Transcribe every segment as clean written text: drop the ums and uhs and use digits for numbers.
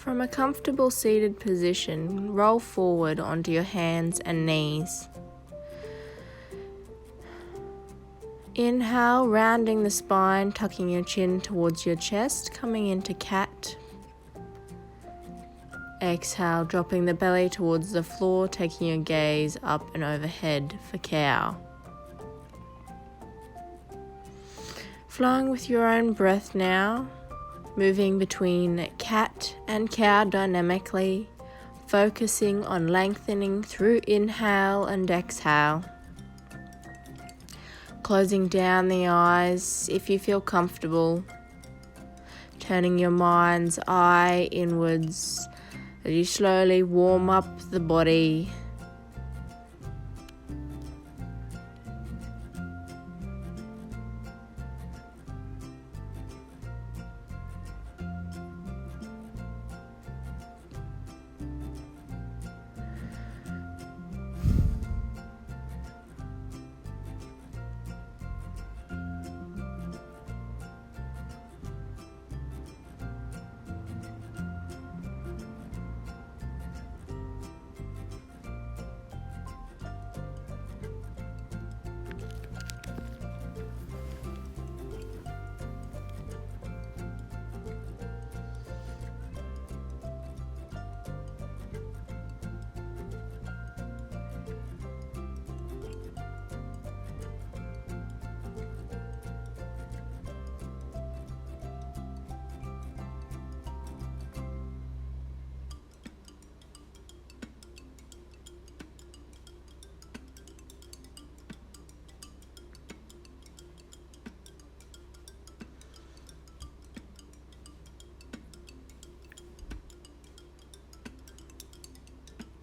From a comfortable seated position, roll forward onto your hands and knees. Inhale, rounding the spine, tucking your chin towards your chest, coming into cat. Exhale, dropping the belly towards the floor, taking your gaze up and overhead for cow. Flowing with your own breath now, moving between cat and cow dynamically, focusing on lengthening through inhale and exhale. Closing down the eyes if you feel comfortable, turning your mind's eye inwards as you slowly warm up the body.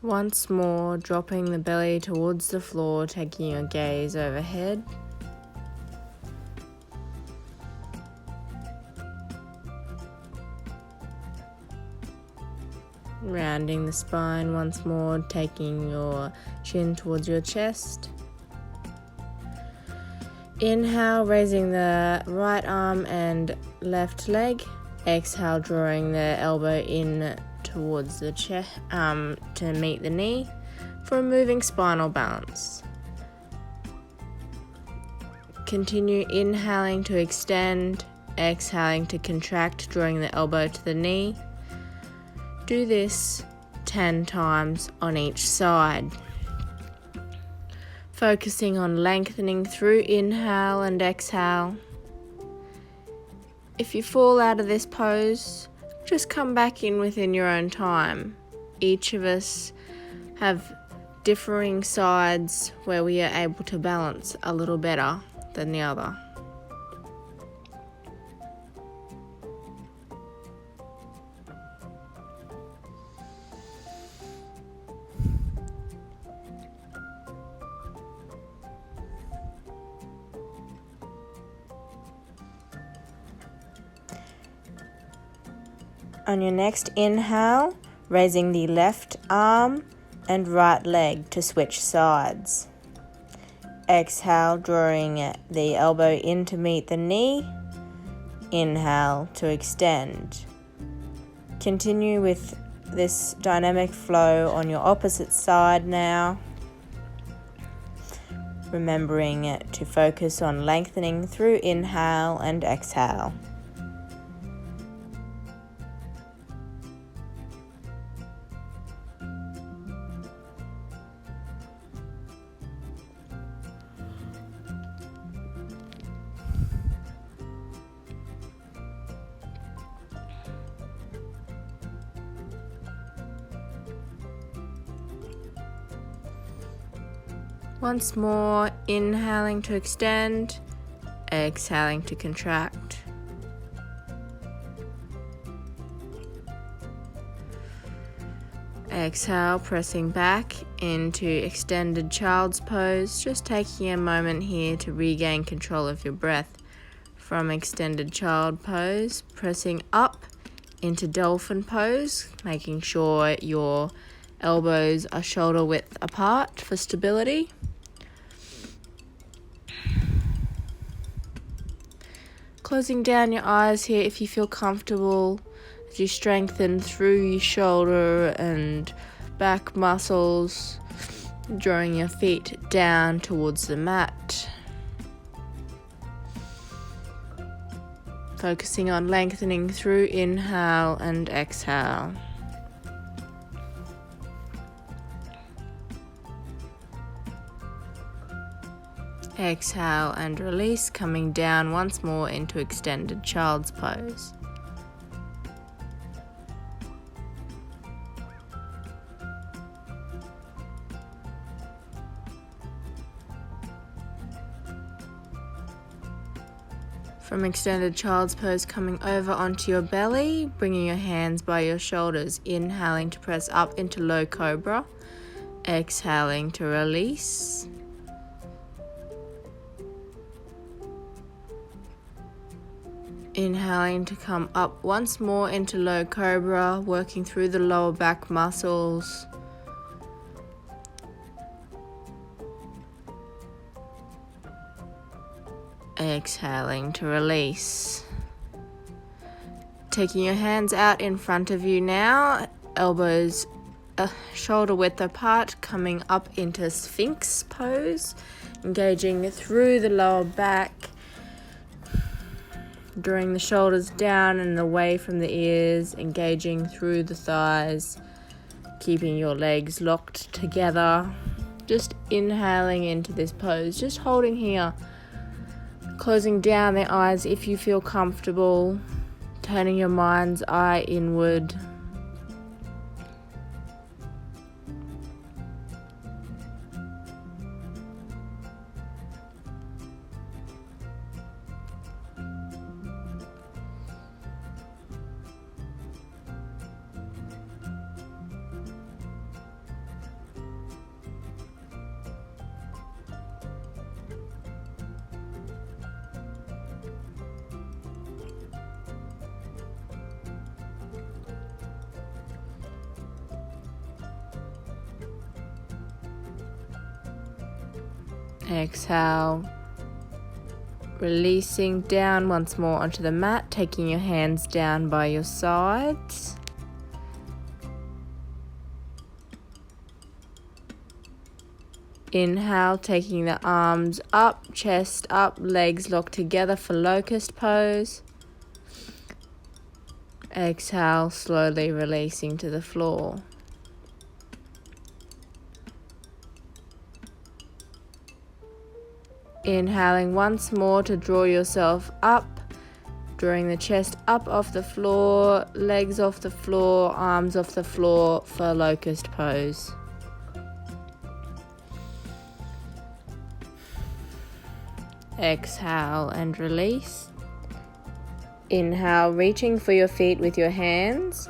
Once more, dropping the belly towards the floor, taking your gaze overhead. Rounding the spine once more, taking your chin towards your chest. Inhale, raising the right arm and left leg. Exhale, drawing the elbow in towards the chest to meet the knee for a moving spinal balance. Continue inhaling to extend, exhaling to contract, drawing the elbow to the knee. Do this 10 times on each side. Focusing on lengthening through inhale and exhale. If you fall out of this pose, just come back in within your own time. Each of us have differing sides where we are able to balance a little better than the other. On your next inhale, raising the left arm and right leg to switch sides. Exhale, drawing the elbow in to meet the knee. Inhale to extend. Continue with this dynamic flow on your opposite side now. Remembering to focus on lengthening through inhale and exhale. Once more, inhaling to extend, exhaling to contract. Exhale, pressing back into extended child's pose, just taking a moment here to regain control of your breath from extended child pose, pressing up into dolphin pose, making sure your elbows are shoulder width apart for stability. Closing down your eyes here if you feel comfortable, As you strengthen through your shoulder and back muscles, drawing your feet down towards the mat. Focusing on lengthening through inhale and exhale. Exhale and release, coming down once more into extended child's pose. From extended child's pose, coming over onto your belly, bringing your hands by your shoulders, inhaling to press up into low cobra, exhaling to release. Inhaling to come up once more into low cobra, working through the lower back muscles. Exhaling to release. Taking your hands out in front of you now, elbows shoulder width apart, coming up into Sphinx pose, engaging through the lower back, drawing the shoulders down and away from the ears, engaging through the thighs, keeping your legs locked together. Just inhaling into this pose, just holding here. Closing down the eyes if you feel comfortable, turning your mind's eye inward. Exhale, releasing down once more onto the mat, taking your hands down by your sides. Inhale, taking the arms up, chest up, legs locked together for locust pose. Exhale, slowly releasing to the floor. Inhaling once more to draw yourself up, drawing the chest up off the floor, legs off the floor, arms off the floor for locust pose. Exhale and release. Inhale, reaching for your feet with your hands,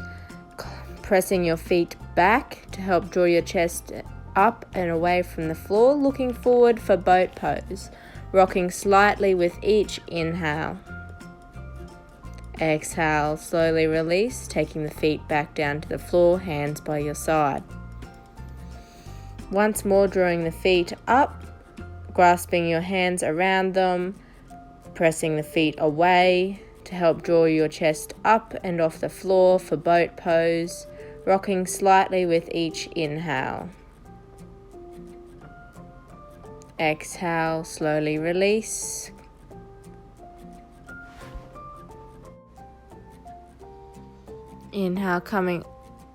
pressing your feet back to help draw your chest up and away from the floor, looking forward for boat pose, rocking slightly with each inhale. Exhale, slowly release, taking the feet back down to the floor, hands by your side. Once more, drawing the feet up, grasping your hands around them, pressing the feet away to help draw your chest up and off the floor for boat pose, rocking slightly with each inhale. Exhale, slowly release. Inhale, coming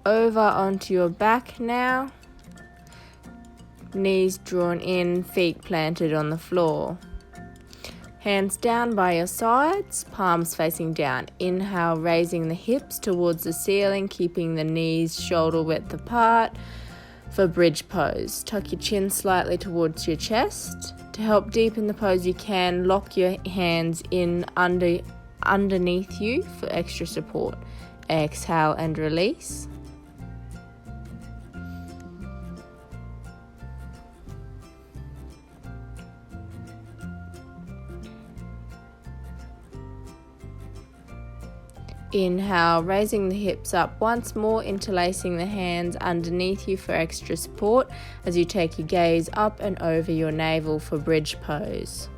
over onto your back now. Knees drawn in, feet planted on the floor. Hands down by your sides, palms facing down. Inhale, raising the hips towards the ceiling, keeping the knees shoulder width apart for bridge pose. Tuck your chin slightly towards your chest. To help deepen the pose, you can lock your hands in underneath you for extra support. Exhale and release. Inhale, raising the hips up once more, interlacing the hands underneath you for extra support as you take your gaze up and over your navel for bridge pose.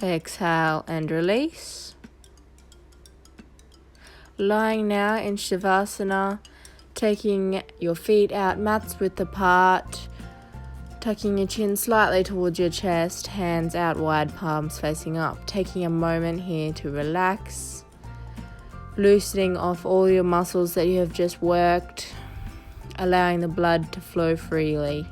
Exhale and release. Lying now in Shavasana, taking your feet out mats width apart, tucking your chin slightly towards your chest, hands out wide, palms facing up. Taking a moment here to relax, loosening off all your muscles that you have just worked, allowing the blood to flow freely.